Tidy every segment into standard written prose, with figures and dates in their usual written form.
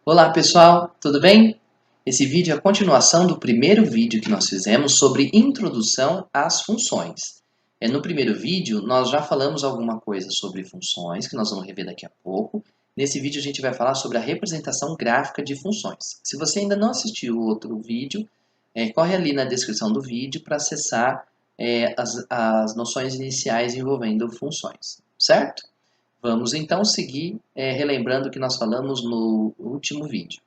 Olá pessoal, tudo bem? Esse vídeo é a continuação do primeiro vídeo que nós fizemos sobre introdução às funções. No primeiro vídeo nós já falamos alguma coisa sobre funções, que nós vamos rever daqui a pouco. Nesse vídeo a gente vai falar sobre a representação gráfica de funções. Se você ainda não assistiu o outro vídeo, corre ali na descrição do vídeo para acessar as noções iniciais envolvendo funções, certo? Vamos então seguir relembrando o que nós falamos no último vídeo.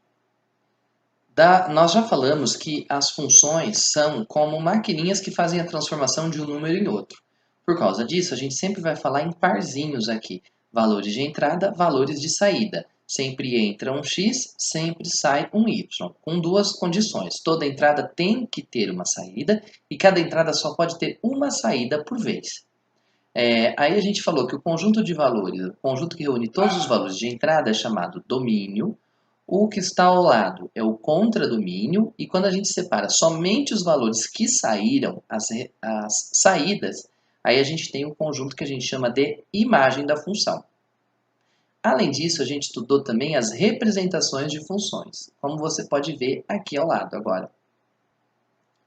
Nós já falamos que as funções são como maquininhas que fazem a transformação de um número em outro. Por causa disso, a gente sempre vai falar em parzinhos aqui. Valores de entrada, valores de saída. Sempre entra um x, sempre sai um y, com duas condições. Toda entrada tem que ter uma saída e cada entrada só pode ter uma saída por vez. Aí a gente falou que o conjunto de valores, o conjunto que reúne todos os valores de entrada é chamado domínio. O que está ao lado é o contradomínio. E quando a gente separa somente os valores que saíram, as saídas, aí a gente tem o conjunto que a gente chama de imagem da função. Além disso, a gente estudou também as representações de funções, como você pode ver aqui ao lado agora.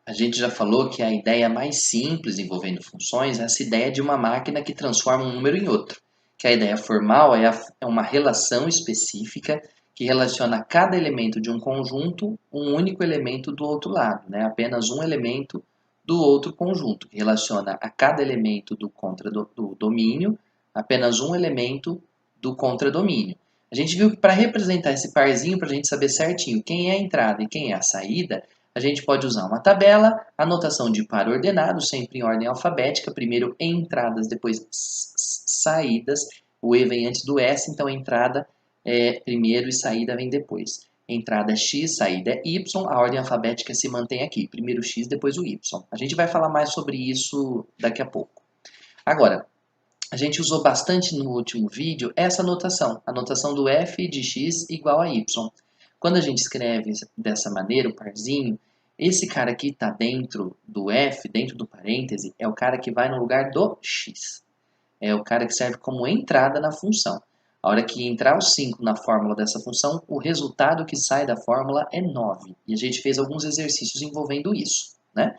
A gente já falou que a ideia mais simples envolvendo funções é essa ideia de uma máquina que transforma um número em outro. Que a ideia formal é uma relação específica que relaciona cada elemento de um conjunto um único elemento do outro lado, né? Apenas um elemento do outro conjunto, que relaciona a cada elemento do contradomínio apenas um elemento do contradomínio. A gente viu que para representar esse parzinho, para a gente saber certinho quem é a entrada e quem é a saída, a gente pode usar uma tabela, anotação de par ordenado, sempre em ordem alfabética, primeiro entradas, depois saídas, o E vem antes do S, então entrada é primeiro e saída vem depois. Entrada é X, saída é Y, a ordem alfabética se mantém aqui, primeiro X, depois o Y. A gente vai falar mais sobre isso daqui a pouco. Agora, a gente usou bastante no último vídeo essa anotação, a notação do f de x igual a y. Quando a gente escreve dessa maneira, o parzinho, esse cara aqui está dentro do f, dentro do parêntese, é o cara que vai no lugar do x. É o cara que serve como entrada na função. A hora que entrar o 5 na fórmula dessa função, o resultado que sai da fórmula é 9. E a gente fez alguns exercícios envolvendo isso, né?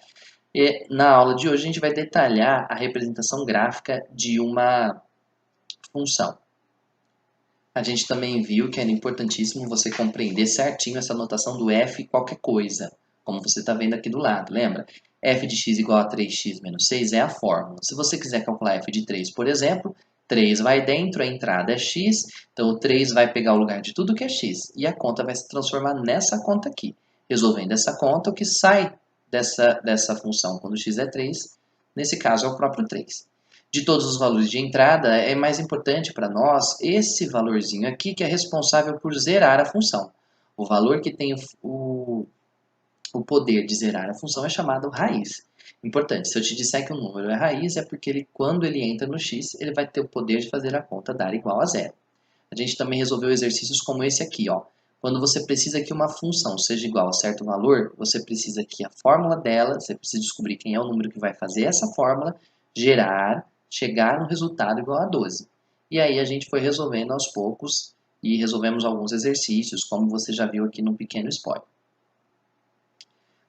E na aula de hoje a gente vai detalhar a representação gráfica de uma função. A gente também viu que era importantíssimo você compreender certinho essa notação do f qualquer coisa, como você está vendo aqui do lado, lembra? F de x igual a 3x menos 6 é a fórmula. Se você quiser calcular f de 3, por exemplo, 3 vai dentro, a entrada é x, então o 3 vai pegar o lugar de tudo que é x, e a conta vai se transformar nessa conta aqui. Resolvendo essa conta, o que sai dessa função quando x é 3, nesse caso é o próprio 3. De todos os valores de entrada, é mais importante para nós esse valorzinho aqui que é responsável por zerar a função. O valor que tem o poder de zerar a função é chamado raiz. Importante, se eu te disser que um número é raiz, é porque quando ele entra no x, ele vai ter o poder de fazer a conta dar igual a zero. A gente também resolveu exercícios como esse aqui, ó. Quando você precisa que uma função seja igual a certo valor, você precisa que a fórmula dela, você precisa descobrir quem é o número que vai fazer essa fórmula, gerar, chegar no resultado igual a 12. E aí a gente foi resolvendo aos poucos e resolvemos alguns exercícios, como você já viu aqui no pequeno spoiler.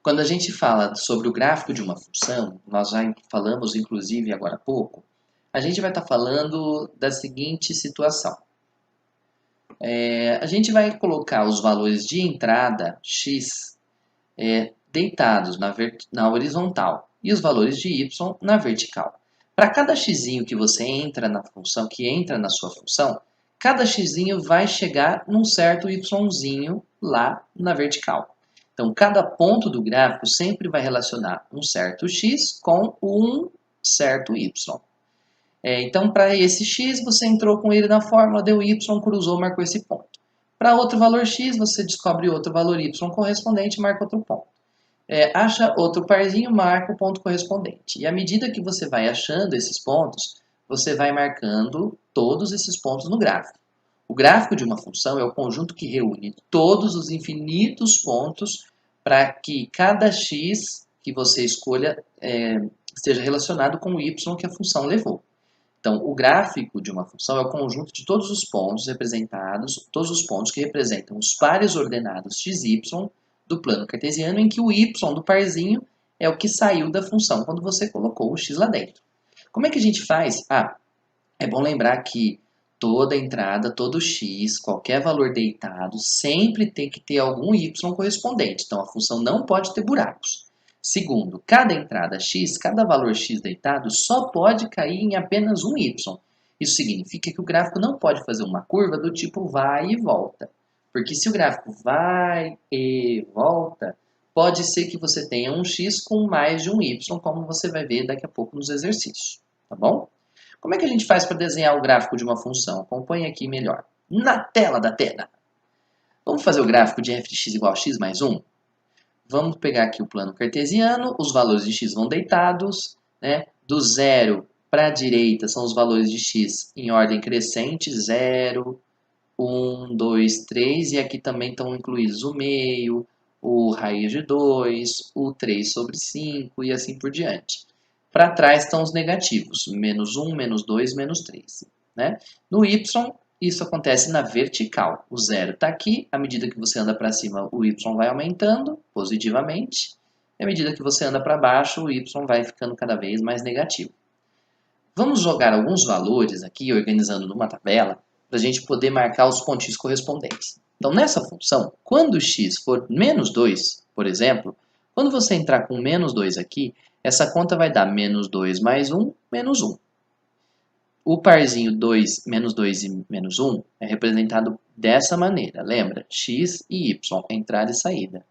Quando a gente fala sobre o gráfico de uma função, nós já falamos inclusive agora há pouco, a gente vai estar falando da seguinte situação. A gente vai colocar os valores de entrada x deitados na horizontal e os valores de y na vertical. Para cada x que você entra na função, que entra na sua função, cada x vai chegar num certo y lá na vertical. Então, cada ponto do gráfico sempre vai relacionar um certo x com um certo y. Então, para esse x, você entrou com ele na fórmula, deu y, cruzou, marcou esse ponto. Para outro valor x, você descobre outro valor y correspondente e marca outro ponto. Acha outro parzinho, marca o ponto correspondente. E à medida que você vai achando esses pontos, você vai marcando todos esses pontos no gráfico. O gráfico de uma função é o conjunto que reúne todos os infinitos pontos para que cada x que você escolha esteja relacionado com o y que a função levou. Então, o gráfico de uma função é o conjunto de todos os pontos representados, todos os pontos que representam os pares ordenados x, y do plano cartesiano, em que o y do parzinho é o que saiu da função quando você colocou o x lá dentro. Como é que a gente faz? É bom lembrar que toda entrada, todo x, qualquer valor deitado, sempre tem que ter algum y correspondente. Então, a função não pode ter buracos. Segundo, cada entrada x, cada valor x deitado, só pode cair em apenas um y. Isso significa que o gráfico não pode fazer uma curva do tipo vai e volta. Porque se o gráfico vai e volta, pode ser que você tenha um x com mais de um y, como você vai ver daqui a pouco nos exercícios. Tá bom? Como é que a gente faz para desenhar o gráfico de uma função? Acompanhe aqui melhor. Na tela da tela. Vamos fazer o gráfico de f de x igual a x mais 1? Vamos pegar aqui o plano cartesiano, os valores de x vão deitados, né? Do 0 para a direita são os valores de x em ordem crescente, 0, 1, 2, 3, e aqui também estão incluídos o meio, o raiz de 2, o 3 sobre 5 e assim por diante. Para trás estão os negativos, menos 1, menos 2, menos 3. Né? No y, isso acontece na vertical. O 0 está aqui, à medida que você anda para cima, o y vai aumentando positivamente, e à medida que você anda para baixo, o y vai ficando cada vez mais negativo. Vamos jogar alguns valores aqui, organizando numa tabela, para a gente poder marcar os pontinhos correspondentes. Então, nessa função, quando x for menos 2, por exemplo, quando você entrar com menos 2 aqui, essa conta vai dar menos 2 mais 1, menos 1. O parzinho 2, menos 2 e menos 1 é representado dessa maneira. Lembra? X e y, entrada e saída.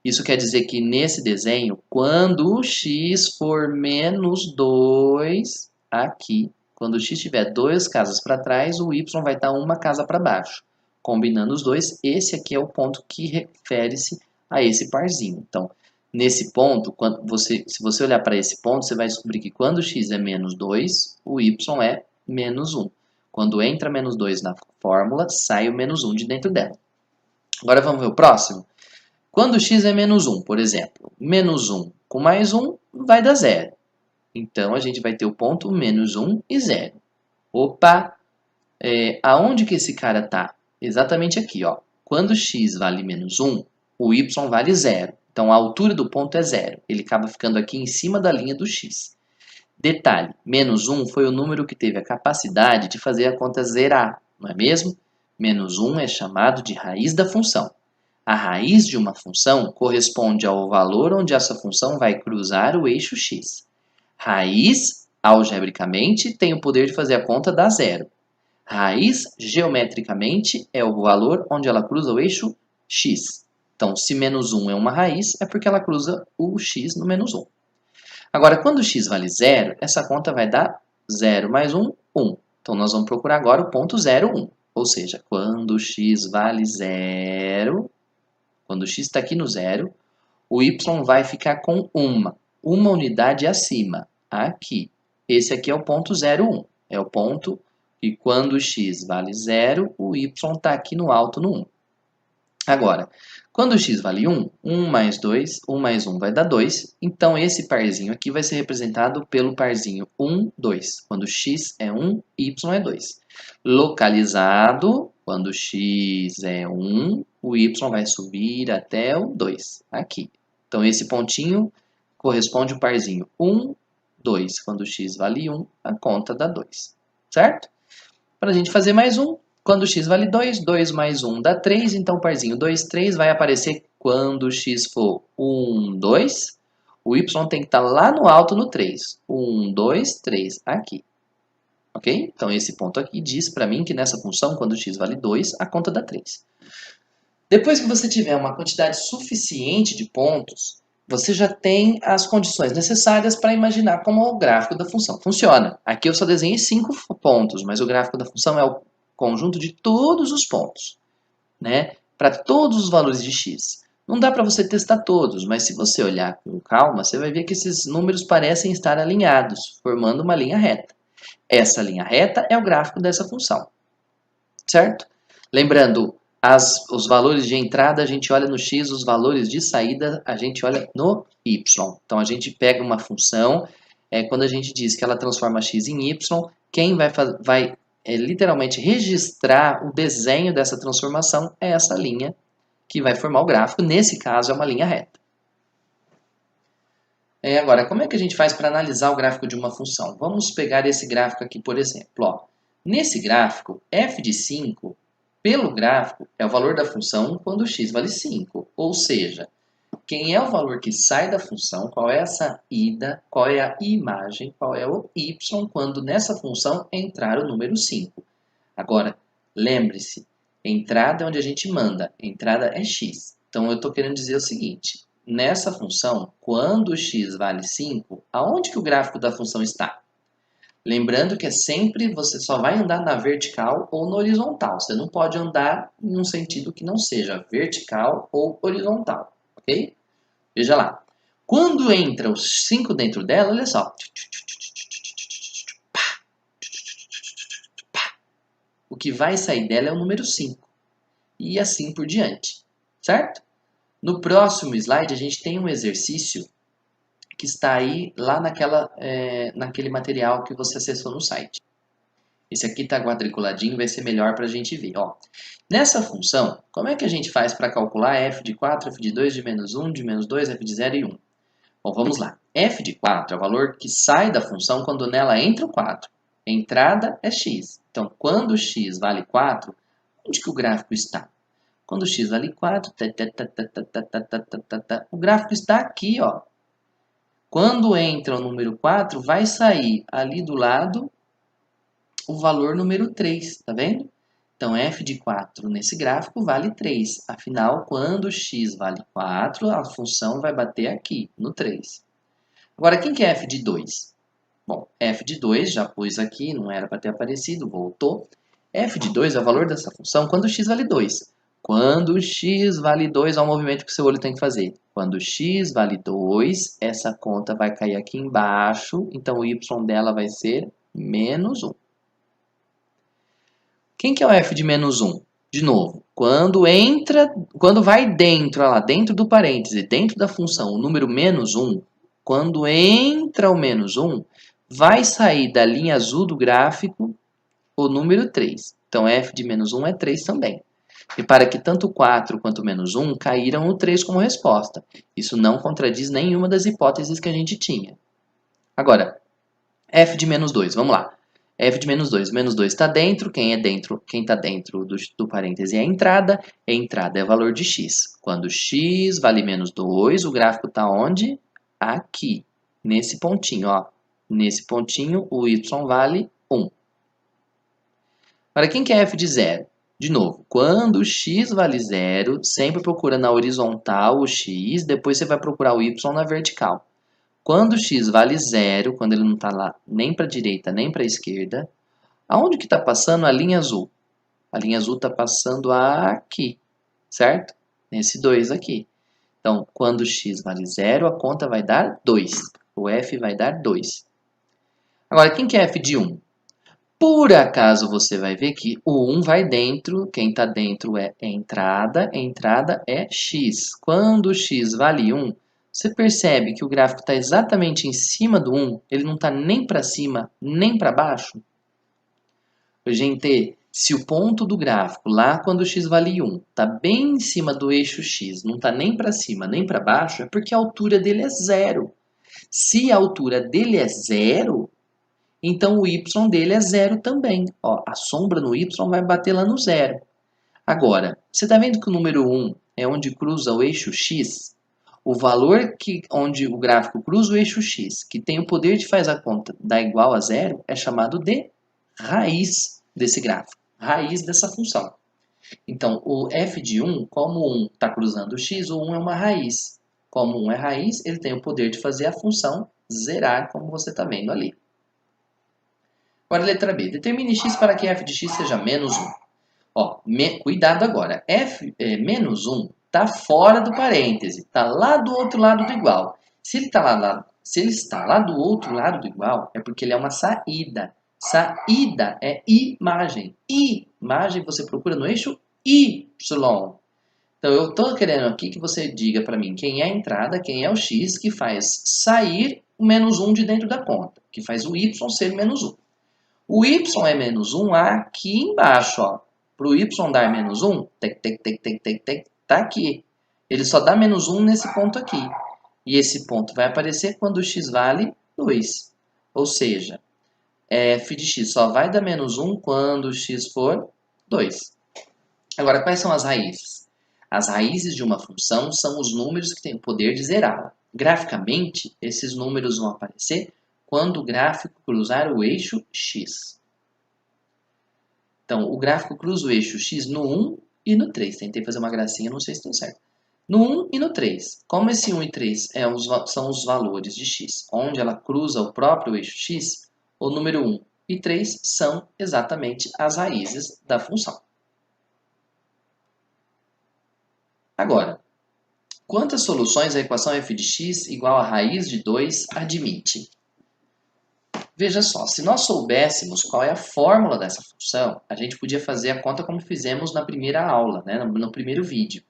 Isso quer dizer que nesse desenho, quando o x for menos 2, aqui, quando o x tiver 2 casas para trás, o y vai estar uma casa para baixo. Combinando os dois, esse aqui é o ponto que refere-se a esse parzinho. Então, nesse ponto, se você olhar para esse ponto, você vai descobrir que quando x é menos 2, o y é menos 1. Quando entra menos 2 na fórmula, sai o menos 1 de dentro dela. Agora vamos ver o próximo. Quando x é menos 1, por exemplo, menos 1 com mais 1 vai dar 0. Então, a gente vai ter o ponto menos 1 e 0. Opa! Aonde que esse cara está? Exatamente aqui, ó. Quando x vale menos 1, o y vale 0. Então, a altura do ponto é 0. Ele acaba ficando aqui em cima da linha do x. Detalhe, menos 1 foi o número que teve a capacidade de fazer a conta zerar, não é mesmo? Menos 1 é chamado de raiz da função. A raiz de uma função corresponde ao valor onde essa função vai cruzar o eixo x. Raiz, algebricamente, tem o poder de fazer a conta dar zero. Raiz, geometricamente, é o valor onde ela cruza o eixo x. Então, se menos 1 é uma raiz, é porque ela cruza o x no menos 1. Agora, quando x vale 0, essa conta vai dar 0 mais 1, 1. Então, nós vamos procurar agora o ponto 0, 1. Ou seja, quando x vale 0, quando x está aqui no 0, o y vai ficar com uma unidade acima, aqui. Esse aqui é o ponto 0, 1. É o ponto que quando x vale 0, o y está aqui no alto no 1. Agora, quando x vale 1, 1 mais 2, 1 mais 1 vai dar 2. Então, esse parzinho aqui vai ser representado pelo parzinho 1, 2. Quando x é 1, y é 2. Localizado, quando x é 1, o y vai subir até o 2, aqui. Então, esse pontinho corresponde ao parzinho 1, 2. Quando x vale 1, a conta dá 2. Certo? Para a gente fazer mais um, quando x vale 2, 2 mais 1 dá 3. Então, o parzinho 2, 3 vai aparecer quando x for 1, 2. O y tem que estar lá no alto no 3. 1, 2, 3, aqui. Ok? Então, esse ponto aqui diz para mim que nessa função, quando x vale 2, a conta dá 3. Depois que você tiver uma quantidade suficiente de pontos, você já tem as condições necessárias para imaginar como o gráfico da função funciona. Aqui eu só desenhei 5 pontos, mas o gráfico da função é o conjunto de todos os pontos, né? Para todos os valores de x. Não dá para você testar todos, mas se você olhar com calma, você vai ver que esses números parecem estar alinhados, formando uma linha reta. Essa linha reta é o gráfico dessa função, certo? Lembrando, os valores de entrada a gente olha no x, os valores de saída a gente olha no y. Então, a gente pega uma função, quando a gente diz que ela transforma x em y, quem vai literalmente registrar o desenho dessa transformação é essa linha que vai formar o gráfico. Nesse caso, é uma linha reta. Agora, como é que a gente faz para analisar o gráfico de uma função? Vamos pegar esse gráfico aqui, por exemplo. Ó. Nesse gráfico, f de 5, pelo gráfico, é o valor da função quando x vale 5. Ou seja, quem é o valor que sai da função, qual é essa ida, qual é a imagem, qual é o y, quando nessa função entrar o número 5. Agora, lembre-se, entrada é onde a gente manda, entrada é x. Então, eu estou querendo dizer o seguinte, nessa função, quando x vale 5, aonde que o gráfico da função está? Lembrando que sempre você só vai andar na vertical ou na horizontal. Você não pode andar em um sentido que não seja vertical ou horizontal, ok? Veja lá. Quando entra os 5 dentro dela, olha só. O que vai sair dela é o número 5. E assim por diante, certo? No próximo slide, a gente tem um exercício que está aí lá naquele material que você acessou no site. Esse aqui está quadriculadinho, vai ser melhor para a gente ver. Ó. Nessa função, como é que a gente faz para calcular f de 4, f de 2, de menos 1, de menos 2, f de 0 e 1? Bom, vamos lá. f de 4 é o valor que sai da função quando nela entra o 4. Entrada é x. Então, quando x vale 4, onde que o gráfico está? Quando x vale 4, o gráfico está aqui, ó. Quando entra o número 4, vai sair ali do lado o valor número 3, tá vendo? Então, f de 4 nesse gráfico vale 3. Afinal, quando x vale 4, a função vai bater aqui, no 3. Agora, quem que é f de 2? Bom, f de 2, já pus aqui, não era para ter aparecido, voltou. f de 2 é o valor dessa função quando x vale 2. Quando x vale 2, é o movimento que o seu olho tem que fazer. Quando x vale 2, essa conta vai cair aqui embaixo, então o y dela vai ser menos 1. Quem que é o f de menos 1? De novo, quando vai dentro, lá dentro do parêntese, dentro da função, o número menos 1, quando entra o menos 1, vai sair da linha azul do gráfico o número 3. Então, f de menos 1 é 3 também. Repara que tanto 4 quanto menos 1 caíram no 3 como resposta. Isso não contradiz nenhuma das hipóteses que a gente tinha. Agora, f de menos 2, vamos lá. f de menos 2 está dentro, quem está dentro do parêntese é a entrada é valor de x. Quando x vale menos 2, o gráfico está onde? Aqui, nesse pontinho, ó. Nesse pontinho, o y vale 1. Agora, quem que é f de 0? De novo, quando x vale 0, sempre procura na horizontal o x, depois você vai procurar o y na vertical. Quando x vale 0, quando ele não está lá nem para a direita nem para a esquerda, aonde que está passando a linha azul? A linha azul está passando aqui, certo? Nesse 2 aqui. Então, quando x vale 0, a conta vai dar 2. O f vai dar 2. Agora, quem que é f de 1? Por acaso você vai ver que o 1 vai dentro, quem está dentro é entrada é x. Quando x vale 1, você percebe que o gráfico está exatamente em cima do 1, ele não está nem para cima, nem para baixo? Gente, se o ponto do gráfico, lá quando x vale 1, está bem em cima do eixo x, não está nem para cima, nem para baixo, é porque a altura dele é 0. Se a altura dele é 0, então o y dele é 0 também. Ó, a sombra no y vai bater lá no 0. Agora, você está vendo que o número 1 é onde cruza o eixo x? O valor onde o gráfico cruza o eixo x, que tem o poder de fazer a conta dar igual a 0, é chamado de raiz desse gráfico, raiz dessa função. Então, o f de 1, como 1 está cruzando o x, o 1 é uma raiz. Como 1 é raiz, ele tem o poder de fazer a função zerar, como você está vendo ali. Agora, letra B. Determine x para que f de x seja menos 1. Ó, cuidado agora. Menos 1 está fora do parêntese. Está lá do outro lado do igual. Se ele está lá do outro lado do igual, é porque ele é uma saída. Saída é imagem. Imagem você procura no eixo Y. Então, eu estou querendo aqui que você diga para mim quem é a entrada, quem é o x que faz sair o menos 1 de dentro da conta, que faz o y ser menos 1. O y é menos 1 aqui embaixo, ó. Para o y dar menos 1, tá aqui. Ele só dá menos 1 nesse ponto aqui. E esse ponto vai aparecer quando o x vale 2. Ou seja, f de x só vai dar menos 1 quando o x for 2. Agora, quais são as raízes? As raízes de uma função são os números que têm o poder de zerá-la. Graficamente, esses números vão aparecer quando o gráfico cruzar o eixo x. Então, o gráfico cruza o eixo x no 1 e no 3. Tentei fazer uma gracinha, não sei se deu certo. No 1 e no 3. Como esse 1 e 3 são os valores de x, onde ela cruza o próprio eixo x, o número 1 e 3 são exatamente as raízes da função. Agora, quantas soluções a equação f de x igual a raiz de 2 admite? Veja só, se nós soubéssemos qual é a fórmula dessa função, a gente podia fazer a conta como fizemos na primeira aula, né, no primeiro vídeo.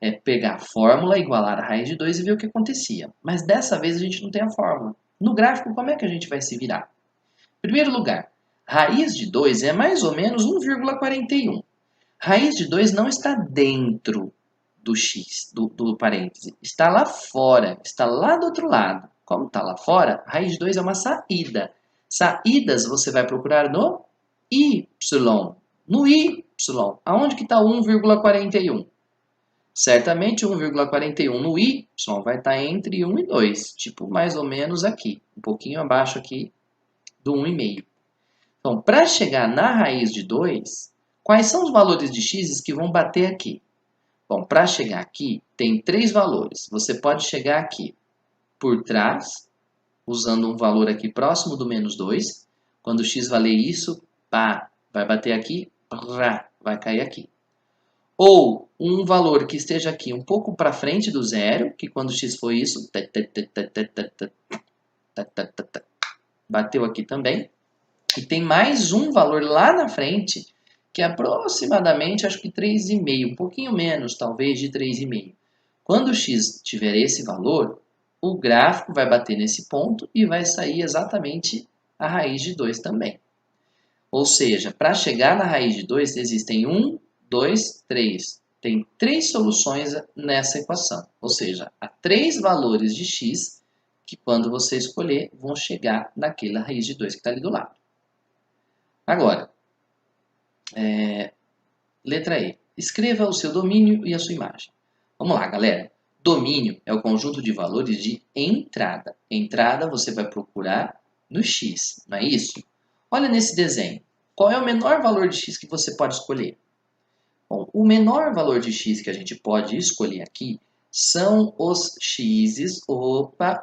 É pegar a fórmula, igualar a raiz de 2 e ver o que acontecia. Mas dessa vez a gente não tem a fórmula. No gráfico, como é que a gente vai se virar? Em primeiro lugar, raiz de 2 é mais ou menos 1,41. Raiz de 2 não está dentro do x, do parêntese. Está lá fora, está lá do outro lado. Como está lá fora, raiz de 2 é uma saída. Saídas você vai procurar no y. No y. Aonde que está 1,41? Certamente 1,41 no y vai estar entre 1 e 2. Tipo, mais ou menos aqui. Um pouquinho abaixo aqui do 1,5. Então, para chegar na raiz de 2, quais são os valores de x que vão bater aqui? Bom, para chegar aqui, tem 3 valores. Você pode chegar aqui por trás, usando um valor aqui próximo do menos 2. Quando x valer isso, pá, vai bater aqui, rá, vai cair aqui. Ou um valor que esteja aqui um pouco para frente do zero, que quando x for isso, bateu aqui também. E tem mais um valor lá na frente, que é aproximadamente, acho que 3,5, um pouquinho menos, talvez, de 3,5. Quando x tiver esse valor, o gráfico vai bater nesse ponto e vai sair exatamente a raiz de 2 também. Ou seja, para chegar na raiz de 2, existem 1, 2, 3. Tem 3 soluções nessa equação. Ou seja, há 3 valores de x que, quando você escolher, vão chegar naquela raiz de 2 que está ali do lado. Agora, letra E. Escreva o seu domínio e a sua imagem. Vamos lá, galera. Domínio é o conjunto de valores de entrada. Entrada você vai procurar no x, não é isso? Olha nesse desenho. Qual é o menor valor de x que você pode escolher? Bom, o menor valor de x que a gente pode escolher aqui são os x's. Opa,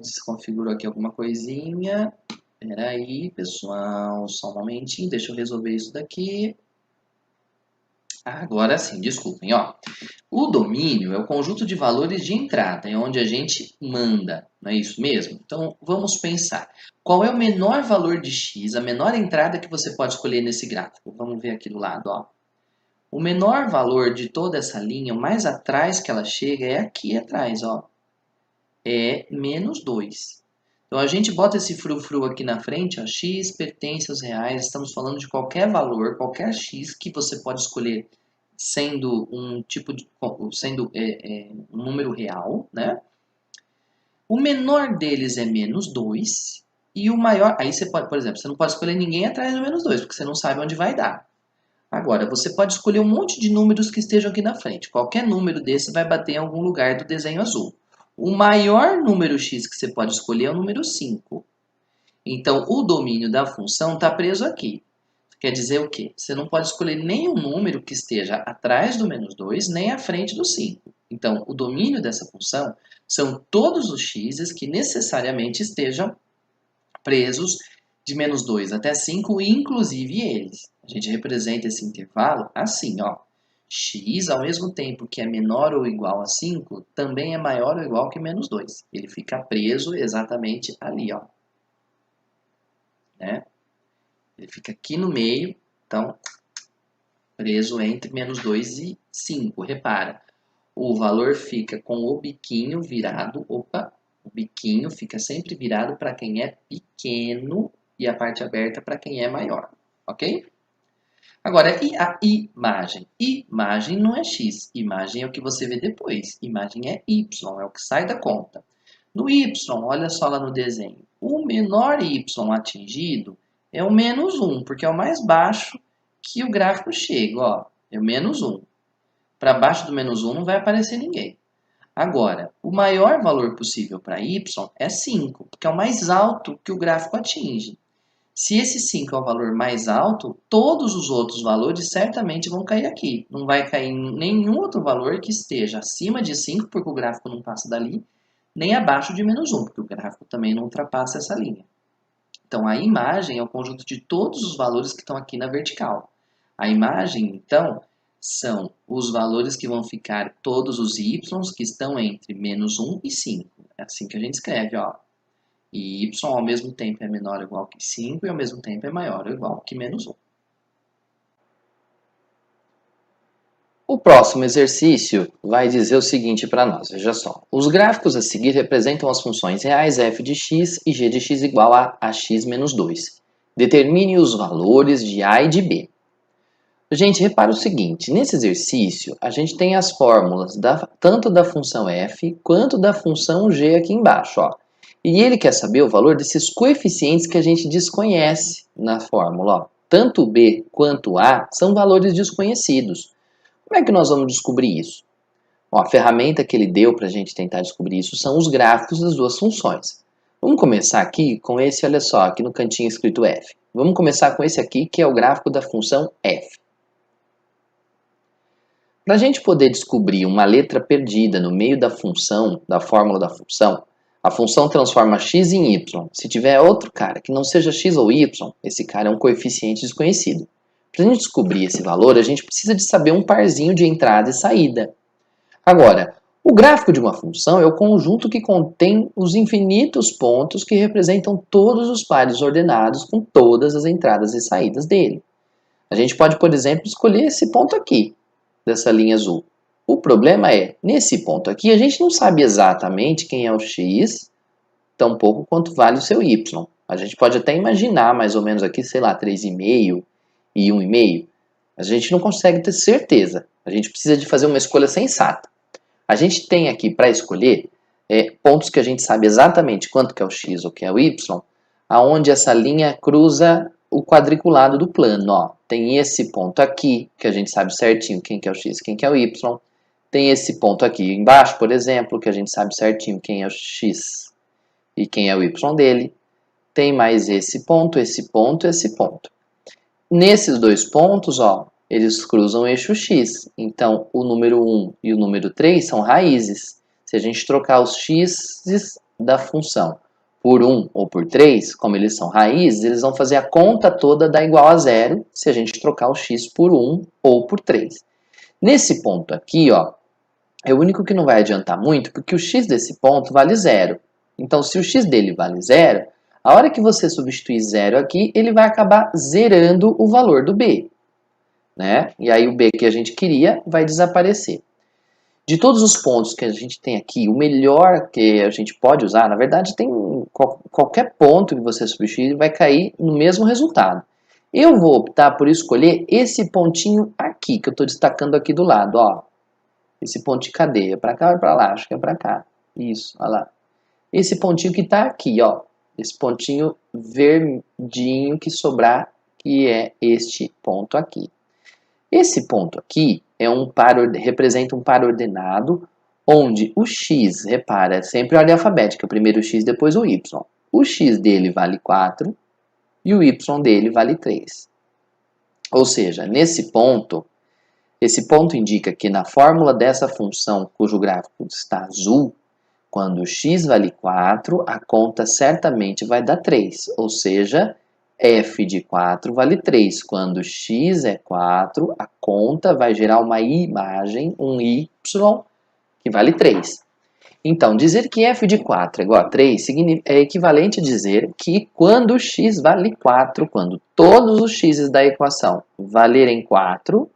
desconfigurou aqui alguma coisinha. Espera aí, pessoal, só um momentinho, deixa eu resolver isso daqui. Agora sim, desculpem, ó. O domínio é o conjunto de valores de entrada, é onde a gente manda, não é isso mesmo? Então, vamos pensar. Qual é o menor valor de x, a menor entrada que você pode escolher nesse gráfico? Vamos ver aqui do lado, ó. O menor valor de toda essa linha, o mais atrás que ela chega, é aqui atrás, ó. É menos 2. Então, a gente bota esse frufru aqui na frente, ó, x pertence aos reais, estamos falando de qualquer valor, qualquer x que você pode escolher sendo um tipo de, um número real, né? O menor deles é menos 2 e o maior, aí você pode, por exemplo, você não pode escolher ninguém atrás do menos 2, porque você não sabe onde vai dar. Agora, você pode escolher um monte de números que estejam aqui na frente. Qualquer número desse vai bater em algum lugar do desenho azul. O maior número x que você pode escolher é o número 5. Então, o domínio da função está preso aqui. Quer dizer o quê? Você não pode escolher nenhum número que esteja atrás do menos 2, nem à frente do 5. Então, o domínio dessa função são todos os x's que necessariamente estejam presos de menos 2 até 5, inclusive eles. A gente representa esse intervalo assim, ó. X, ao mesmo tempo que é menor ou igual a 5, também é maior ou igual que menos 2. Ele fica preso exatamente ali, ó. Né? Ele fica aqui no meio, então preso entre menos 2 e 5. Repara, o valor fica com o biquinho virado, opa, o biquinho fica sempre virado para quem é pequeno e a parte aberta para quem é maior, ok? Agora, e a imagem? Imagem não é x, imagem é o que você vê depois, imagem é y, é o que sai da conta. No y, olha só lá no desenho, o menor y atingido é o menos 1, porque é o mais baixo que o gráfico chega, ó, é o menos 1. Para baixo do menos 1 não vai aparecer ninguém. Agora, o maior valor possível para y é 5, porque é o mais alto que o gráfico atinge. Se esse 5 é o valor mais alto, todos os outros valores certamente vão cair aqui. Não vai cair nenhum outro valor que esteja acima de 5, porque o gráfico não passa dali, nem abaixo de menos 1, porque o gráfico também não ultrapassa essa linha. Então, a imagem é o conjunto de todos os valores que estão aqui na vertical. A imagem, então, são os valores que vão ficar todos os y que estão entre menos 1 e 5. É assim que a gente escreve, ó. E y ao mesmo tempo é menor ou igual que 5 e ao mesmo tempo é maior ou igual que menos 1. O próximo exercício vai dizer o seguinte para nós, veja só. Os gráficos a seguir representam as funções reais f de x e g de x igual a ax menos 2. Determine os valores de a e de b. Gente, repara o seguinte, nesse exercício a gente tem as fórmulas tanto da função f quanto da função g aqui embaixo, ó. E ele quer saber o valor desses coeficientes que a gente desconhece na fórmula, ó. Tanto b quanto a são valores desconhecidos. Como é que nós vamos descobrir isso? Bom, a ferramenta que ele deu para a gente tentar descobrir isso são os gráficos das duas funções. Vamos começar aqui com esse, olha só, aqui no cantinho escrito f. Vamos começar com esse aqui, que é o gráfico da função f. Para a gente poder descobrir uma letra perdida no meio da função, da fórmula da função, a função transforma x em y. Se tiver outro cara que não seja x ou y, esse cara é um coeficiente desconhecido. Para a gente descobrir esse valor, a gente precisa de saber um parzinho de entrada e saída. Agora, o gráfico de uma função é o conjunto que contém os infinitos pontos que representam todos os pares ordenados com todas as entradas e saídas dele. A gente pode, por exemplo, escolher esse ponto aqui, dessa linha azul. O problema é, nesse ponto aqui, a gente não sabe exatamente quem é o x, tampouco quanto vale o seu y. A gente pode até imaginar mais ou menos aqui, sei lá, 3,5 e 1,5. A gente não consegue ter certeza. A gente precisa de fazer uma escolha sensata. A gente tem aqui para escolher pontos que a gente sabe exatamente quanto que é o x ou que é o y, aonde essa linha cruza o quadriculado do plano. Ó. Tem esse ponto aqui, que a gente sabe certinho quem que é o x e quem que é o y. Tem esse ponto aqui embaixo, por exemplo, que a gente sabe certinho quem é o x e quem é o y dele. Tem mais esse ponto, esse ponto e esse ponto. Nesses dois pontos, ó, eles cruzam o eixo x. Então, o número 1 e o número 3 são raízes. Se a gente trocar os x da função por 1 ou por 3, como eles são raízes, eles vão fazer a conta toda dar igual a zero se a gente trocar o x por 1 ou por 3. Nesse ponto aqui, ó, é o único que não vai adiantar muito, porque o x desse ponto vale zero. Então, se o x dele vale zero, a hora que você substituir zero aqui, ele vai acabar zerando o valor do b. Né? E aí o b que a gente queria vai desaparecer. De todos os pontos que a gente tem aqui, o melhor que a gente pode usar, na verdade, tem qualquer ponto que você substituir vai cair no mesmo resultado. Eu vou optar por escolher esse pontinho aqui, que eu estou destacando aqui do lado. Ó. Esse ponto de cadeia, é para cá ou para lá? Acho que é para cá. Isso, olha lá. Esse pontinho que está aqui, ó. Esse pontinho verdinho que sobrar, que é este ponto aqui. Esse ponto aqui representa um par ordenado, onde o x, repara, é sempre ordem alfabética, primeiro o x, depois o y. O x dele vale 4 e o y dele vale 3. Ou seja, nesse ponto, esse ponto indica que na fórmula dessa função, cujo gráfico está azul, quando o x vale 4, a conta certamente vai dar 3, ou seja, f de 4 vale 3. Quando x é 4, a conta vai gerar uma imagem, um y, que vale 3. Então, dizer que f de 4 é igual a 3 é equivalente a dizer que quando x vale 4, quando todos os x da equação valerem 4,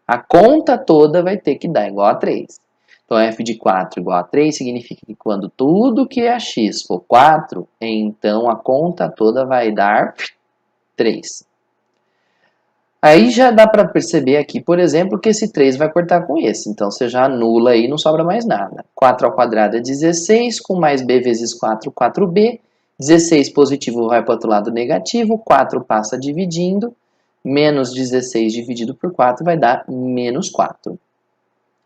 A conta toda vai ter que dar igual a 3. Então, f de 4 igual a 3 significa que quando tudo que é x for 4, então a conta toda vai dar 3. Aí já dá para perceber aqui, por exemplo, que esse 3 vai cortar com esse. Então, você já anula aí, não sobra mais nada. 4 ao quadrado é 16, com mais b vezes 4, 4b. 16 positivo vai para o outro lado negativo, 4 passa dividindo. Menos 16 dividido por 4 vai dar menos 4.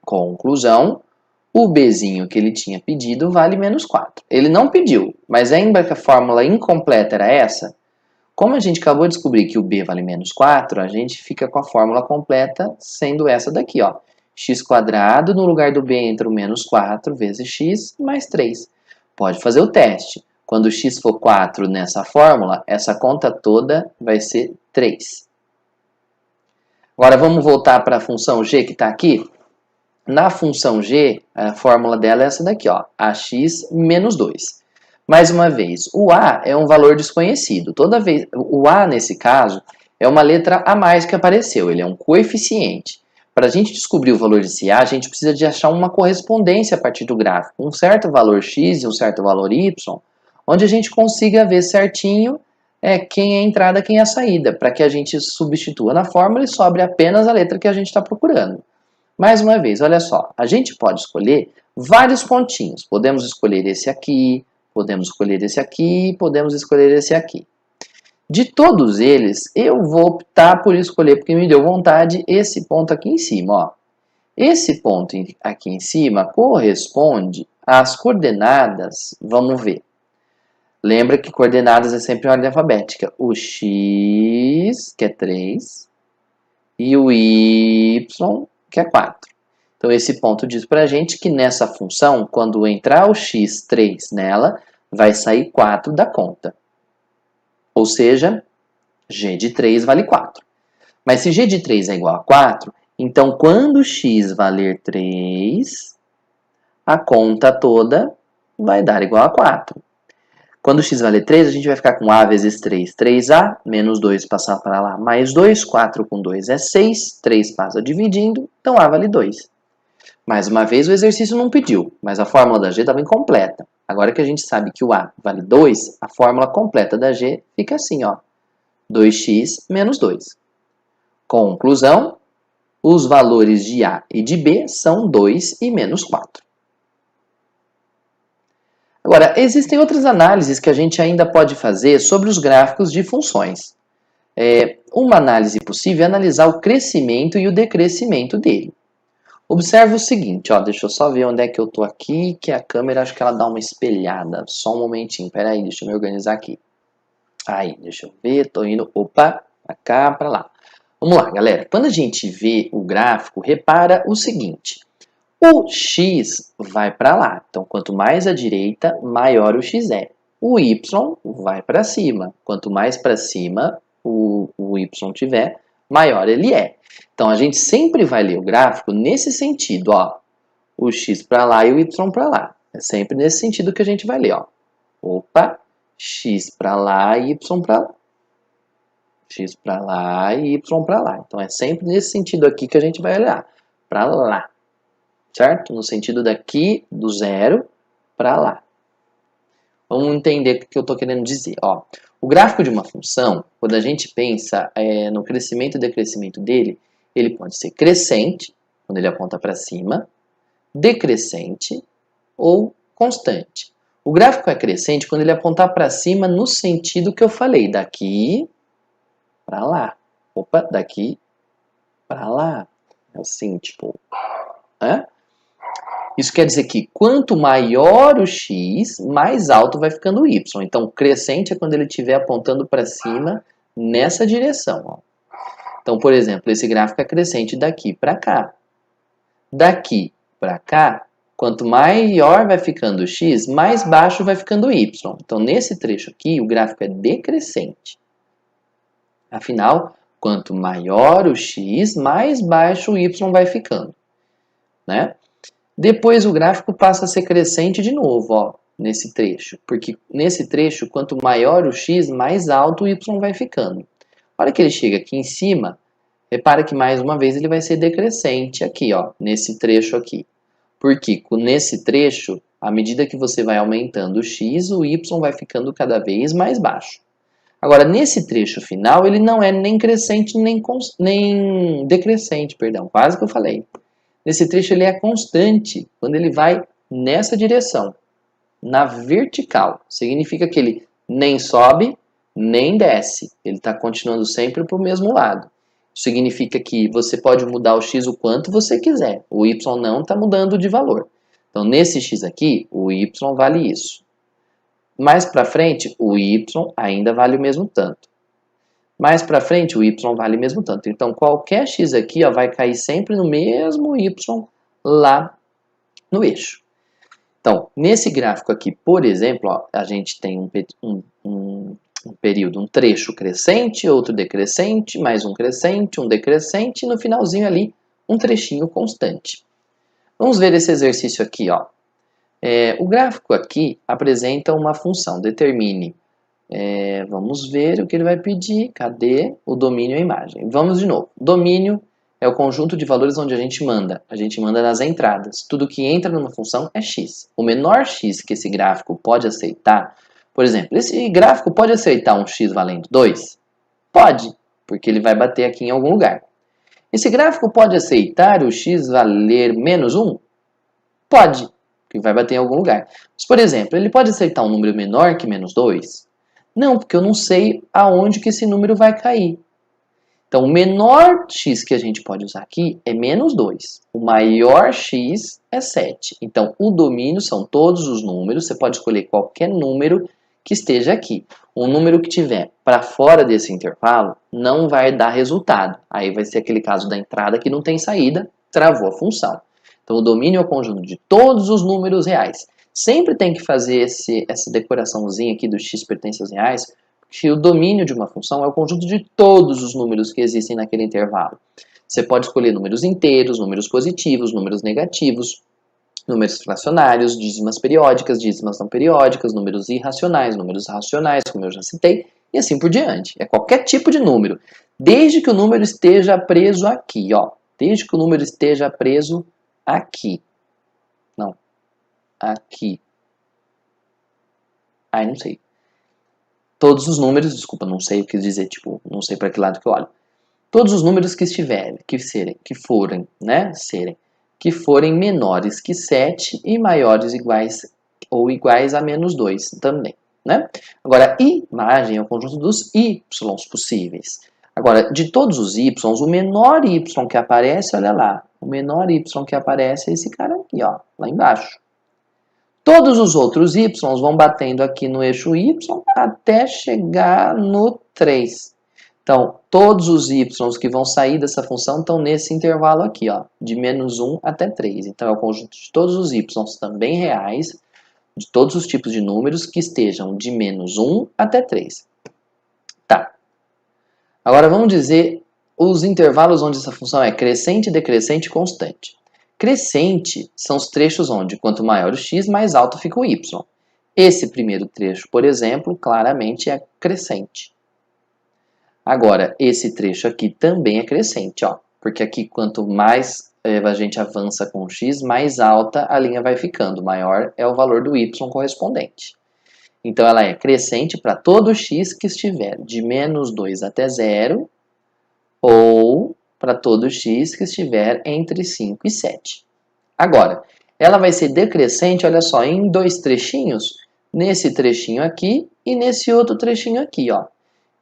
Conclusão, o bzinho que ele tinha pedido vale menos 4. Ele não pediu, mas lembra que a fórmula incompleta era essa? Como a gente acabou de descobrir que o b vale menos 4, a gente fica com a fórmula completa sendo essa daqui, ó. X² no lugar do b entra o menos 4 vezes x mais 3. Pode fazer o teste. Quando x for 4 nessa fórmula, essa conta toda vai ser 3. Agora vamos voltar para a função g que está aqui. Na função g, a fórmula dela é essa daqui, ó, ax menos 2. Mais uma vez, o a é um valor desconhecido. Toda vez, o a, nesse caso, é uma letra a mais que apareceu. Ele é um coeficiente. Para a gente descobrir o valor desse a, a gente precisa de achar uma correspondência a partir do gráfico. Um certo valor x e um certo valor y, onde a gente consiga ver certinho quem é a entrada, quem é a saída, para que a gente substitua na fórmula e sobre apenas a letra que a gente está procurando. Mais uma vez, olha só, a gente pode escolher vários pontinhos. Podemos escolher esse aqui, podemos escolher esse aqui, podemos escolher esse aqui. De todos eles, eu vou optar por escolher, porque me deu vontade, esse ponto aqui em cima. Ó. Esse ponto aqui em cima corresponde às coordenadas, vamos ver. Lembra que coordenadas é sempre em ordem alfabética. O x, que é 3, e o y, que é 4. Então, esse ponto diz para a gente que nessa função, quando entrar o x3 nela, vai sair 4 da conta. Ou seja, g de 3 vale 4. Mas se g de 3 é igual a 4, então quando x valer 3, a conta toda vai dar igual a 4. Quando x valer 3, a gente vai ficar com a vezes 3, 3a, menos 2 passar para lá, mais 2, 4 com 2 é 6, 3 passa dividindo, então a vale 2. Mais uma vez, o exercício não pediu, mas a fórmula da g estava incompleta. Agora que a gente sabe que o a vale 2, a fórmula completa da g fica assim, ó, 2x menos 2. Conclusão, os valores de a e de b são 2 e menos 4. Agora, existem outras análises que a gente ainda pode fazer sobre os gráficos de funções. Uma análise possível é analisar o crescimento e o decrescimento dele. Observe o seguinte, ó, deixa eu só ver onde é que eu estou aqui, que a câmera acho que ela dá uma espelhada. Só um momentinho, peraí, deixa eu me organizar aqui. Aí, deixa eu ver, estou indo, opa, para cá, para lá. Vamos lá, galera. Quando a gente vê o gráfico, repara o seguinte. O x vai para lá, então quanto mais à direita, maior o x é. O y vai para cima, quanto mais para cima o y tiver, maior ele é. Então a gente sempre vai ler o gráfico nesse sentido, ó. O x para lá e o y para lá. É sempre nesse sentido que a gente vai ler, ó. Opa, x para lá e y para lá. X para lá e y para lá. Então é sempre nesse sentido aqui que a gente vai olhar. Para lá. Certo? No sentido daqui, do zero, para lá. Vamos entender o que eu estou querendo dizer. Ó, o gráfico de uma função, quando a gente pensa no crescimento e decrescimento dele, ele pode ser crescente, quando ele aponta para cima, decrescente ou constante. O gráfico é crescente quando ele apontar para cima no sentido que eu falei, daqui para lá. Opa, daqui para lá. Assim, tipo... Isso quer dizer que quanto maior o x, mais alto vai ficando o y. Então, crescente é quando ele estiver apontando para cima nessa direção. Ó. Então, por exemplo, esse gráfico é crescente daqui para cá. Daqui para cá, quanto maior vai ficando o x, mais baixo vai ficando o y. Então, nesse trecho aqui, o gráfico é decrescente. Afinal, quanto maior o x, mais baixo o y vai ficando. Né? Depois o gráfico passa a ser crescente de novo, ó, nesse trecho. Porque nesse trecho, quanto maior o x, mais alto o y vai ficando. A hora que ele chega aqui em cima, Repara que mais uma vez ele vai ser decrescente aqui, ó, nesse trecho aqui. Porque nesse trecho, à medida que você vai aumentando o x, o y vai ficando cada vez mais baixo. Agora, nesse trecho final, ele não é nem crescente nem decrescente, perdão, quase que eu falei. Nesse trecho ele é constante quando ele vai nessa direção, na vertical. Significa que ele nem sobe, nem desce. Ele está continuando sempre para o mesmo lado. Significa que você pode mudar o x o quanto você quiser. O y não está mudando de valor. Então, nesse x aqui, o y vale isso. Mais para frente, o y ainda vale o mesmo tanto. Mais para frente, o y vale o mesmo tanto. Então, qualquer x aqui ó, vai cair sempre no mesmo y lá no eixo. Então, nesse gráfico aqui, por exemplo, ó, a gente tem um período, um trecho crescente, outro decrescente, mais um crescente, um decrescente, e no finalzinho ali, um trechinho constante. Vamos ver esse exercício aqui, ó. O gráfico aqui apresenta uma função, determine. Vamos ver o que ele vai pedir. Cadê o domínio e a imagem? Vamos de novo. Domínio é o conjunto de valores onde a gente manda. A gente manda nas entradas. Tudo que entra numa função é x. O menor x que esse gráfico pode aceitar, por exemplo, esse gráfico pode aceitar um x valendo 2? Pode, porque ele vai bater aqui em algum lugar. Esse gráfico pode aceitar o x valer menos 1? Pode, porque vai bater em algum lugar. Mas, por exemplo, ele pode aceitar um número menor que menos 2? Não, porque eu não sei aonde que esse número vai cair. Então, o menor x que a gente pode usar aqui é menos 2. O maior x é 7. Então, o domínio são todos os números. Você pode escolher qualquer número que esteja aqui. Um número que tiver para fora desse intervalo não vai dar resultado. Aí vai ser aquele caso da entrada que não tem saída, travou a função. Então, o domínio é o conjunto de todos os números reais. Sempre tem que fazer essa decoraçãozinha aqui do x pertence aos reais, porque o domínio de uma função é o conjunto de todos os números que existem naquele intervalo. Você pode escolher números inteiros, números positivos, números negativos, números fracionários, dízimas periódicas, dízimas não periódicas, números irracionais, números racionais, como eu já citei, e assim por diante. É qualquer tipo de número, desde que o número esteja preso aqui, ó. Desde que o número esteja preso aqui. Não. Aqui. Ai, não sei. Todos os números, desculpa, não sei o que dizer, tipo, não sei para que lado que eu olho. Todos os números que estiverem, que forem menores que 7 e maiores ou iguais a menos 2 também, né? Agora, imagem é o conjunto dos y possíveis. Agora, de todos os y, o menor y que aparece, olha lá, o menor y que aparece é esse cara aqui, ó, lá embaixo. Todos os outros y vão batendo aqui no eixo y até chegar no 3. Então, todos os y que vão sair dessa função estão nesse intervalo aqui, ó, de menos 1 até 3. Então, é o conjunto de todos os y também reais, de todos os tipos de números que estejam de menos 1 até 3. Tá. Agora, vamos dizer os intervalos onde essa função é crescente, decrescente e constante. Crescente são os trechos onde, quanto maior o x, mais alto fica o y. Esse primeiro trecho, por exemplo, claramente é crescente. Agora, esse trecho aqui também é crescente, ó, porque aqui quanto mais a gente avança com o x, mais alta a linha vai ficando, maior é o valor do y correspondente. Então, ela é crescente para todo x que estiver de menos 2 até 0, ou para todo x que estiver entre 5 e 7. Agora, ela vai ser decrescente, olha só, em dois trechinhos, nesse trechinho aqui e nesse outro trechinho aqui, ó.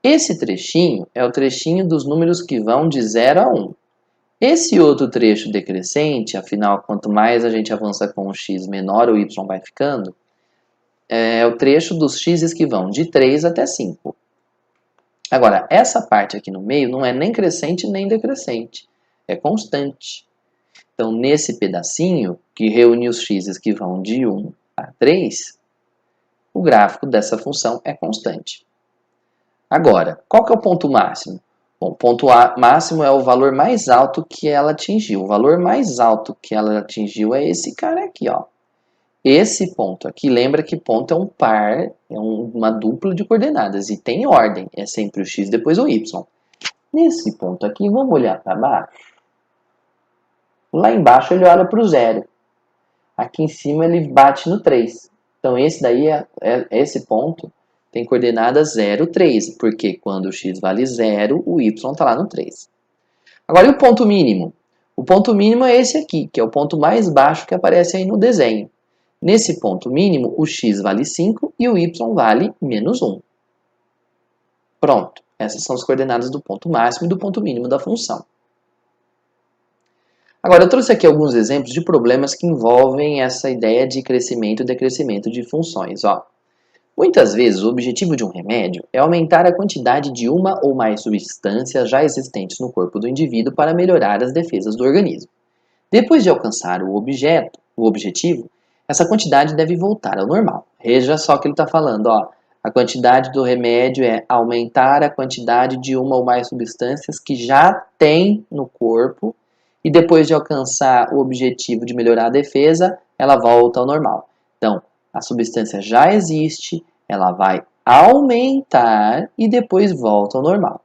Esse trechinho é o trechinho dos números que vão de 0 a 1. Esse outro trecho decrescente, afinal, quanto mais a gente avança com o x, menor o y vai ficando, é o trecho dos x's que vão de 3 até 5. Agora, essa parte aqui no meio não é nem crescente nem decrescente, é constante. Então, nesse pedacinho, que reúne os x's que vão de 1 a 3, o gráfico dessa função é constante. Agora, qual que é o ponto máximo? Bom, o ponto máximo é o valor mais alto que ela atingiu. O valor mais alto que ela atingiu é esse cara aqui, ó. Esse ponto aqui, lembra que ponto é um par, é uma dupla de coordenadas e tem ordem, é sempre o x depois o y. Nesse ponto aqui, vamos olhar para baixo. Lá embaixo ele olha para o 0. Aqui em cima ele bate no 3. Então esse daí esse ponto tem coordenadas 0, 3, porque quando o x vale 0, o y está lá no 3. Agora, e o ponto mínimo? O ponto mínimo é esse aqui, que é o ponto mais baixo que aparece aí no desenho. Nesse ponto mínimo, o x vale 5 e o y vale menos 1. Pronto, essas são as coordenadas do ponto máximo e do ponto mínimo da função. Agora, eu trouxe aqui alguns exemplos de problemas que envolvem essa ideia de crescimento e decrescimento de funções. Muitas vezes, o objetivo de um remédio é aumentar a quantidade de uma ou mais substâncias já existentes no corpo do indivíduo para melhorar as defesas do organismo. Depois de alcançar o objetivo, essa quantidade deve voltar ao normal. Veja só o que ele está falando. A quantidade do remédio é aumentar a quantidade de uma ou mais substâncias que já tem no corpo e depois de alcançar o objetivo de melhorar a defesa, ela volta ao normal. Então, a substância já existe, ela vai aumentar e depois volta ao normal.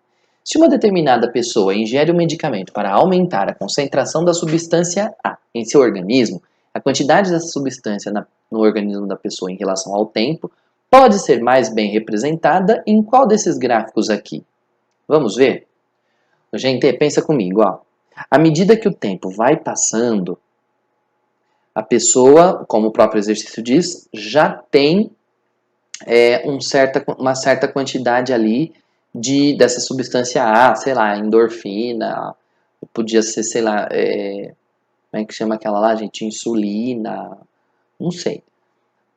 Se uma determinada pessoa ingere um medicamento para aumentar a concentração da substância A em seu organismo, a quantidade dessa substância no organismo da pessoa em relação ao tempo pode ser mais bem representada em qual desses gráficos aqui? Vamos ver? Gente, pensa comigo. À medida que o tempo vai passando, a pessoa, como o próprio exercício diz, já tem uma certa quantidade ali dessa substância A, sei lá, endorfina, podia ser, sei lá, como é que chama aquela lá, gente? Insulina, não sei.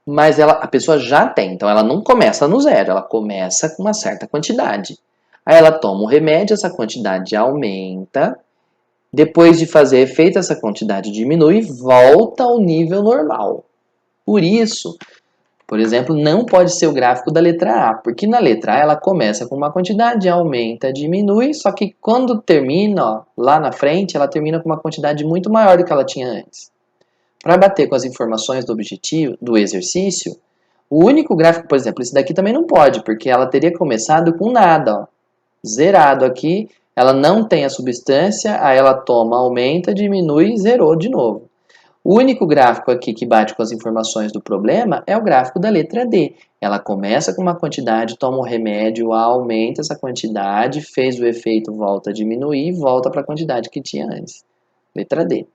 Mas a pessoa já tem, então ela não começa no 0, ela começa com uma certa quantidade. Aí ela toma o remédio, essa quantidade aumenta. Depois de fazer efeito, essa quantidade diminui e volta ao nível normal. Por isso, por exemplo, não pode ser o gráfico da letra A, porque na letra A ela começa com uma quantidade, aumenta, diminui, só que quando termina, lá na frente, ela termina com uma quantidade muito maior do que ela tinha antes. Para bater com as informações do objetivo, do exercício, o único gráfico, por exemplo, esse daqui também não pode, porque ela teria começado com nada, zerado aqui. Ela não tem a substância, aí ela toma, aumenta, diminui e zerou de novo. O único gráfico aqui que bate com as informações do problema é o gráfico da letra D. Ela começa com uma quantidade, toma o remédio, aumenta essa quantidade, fez o efeito, volta a diminuir e volta para a quantidade que tinha antes. Letra D.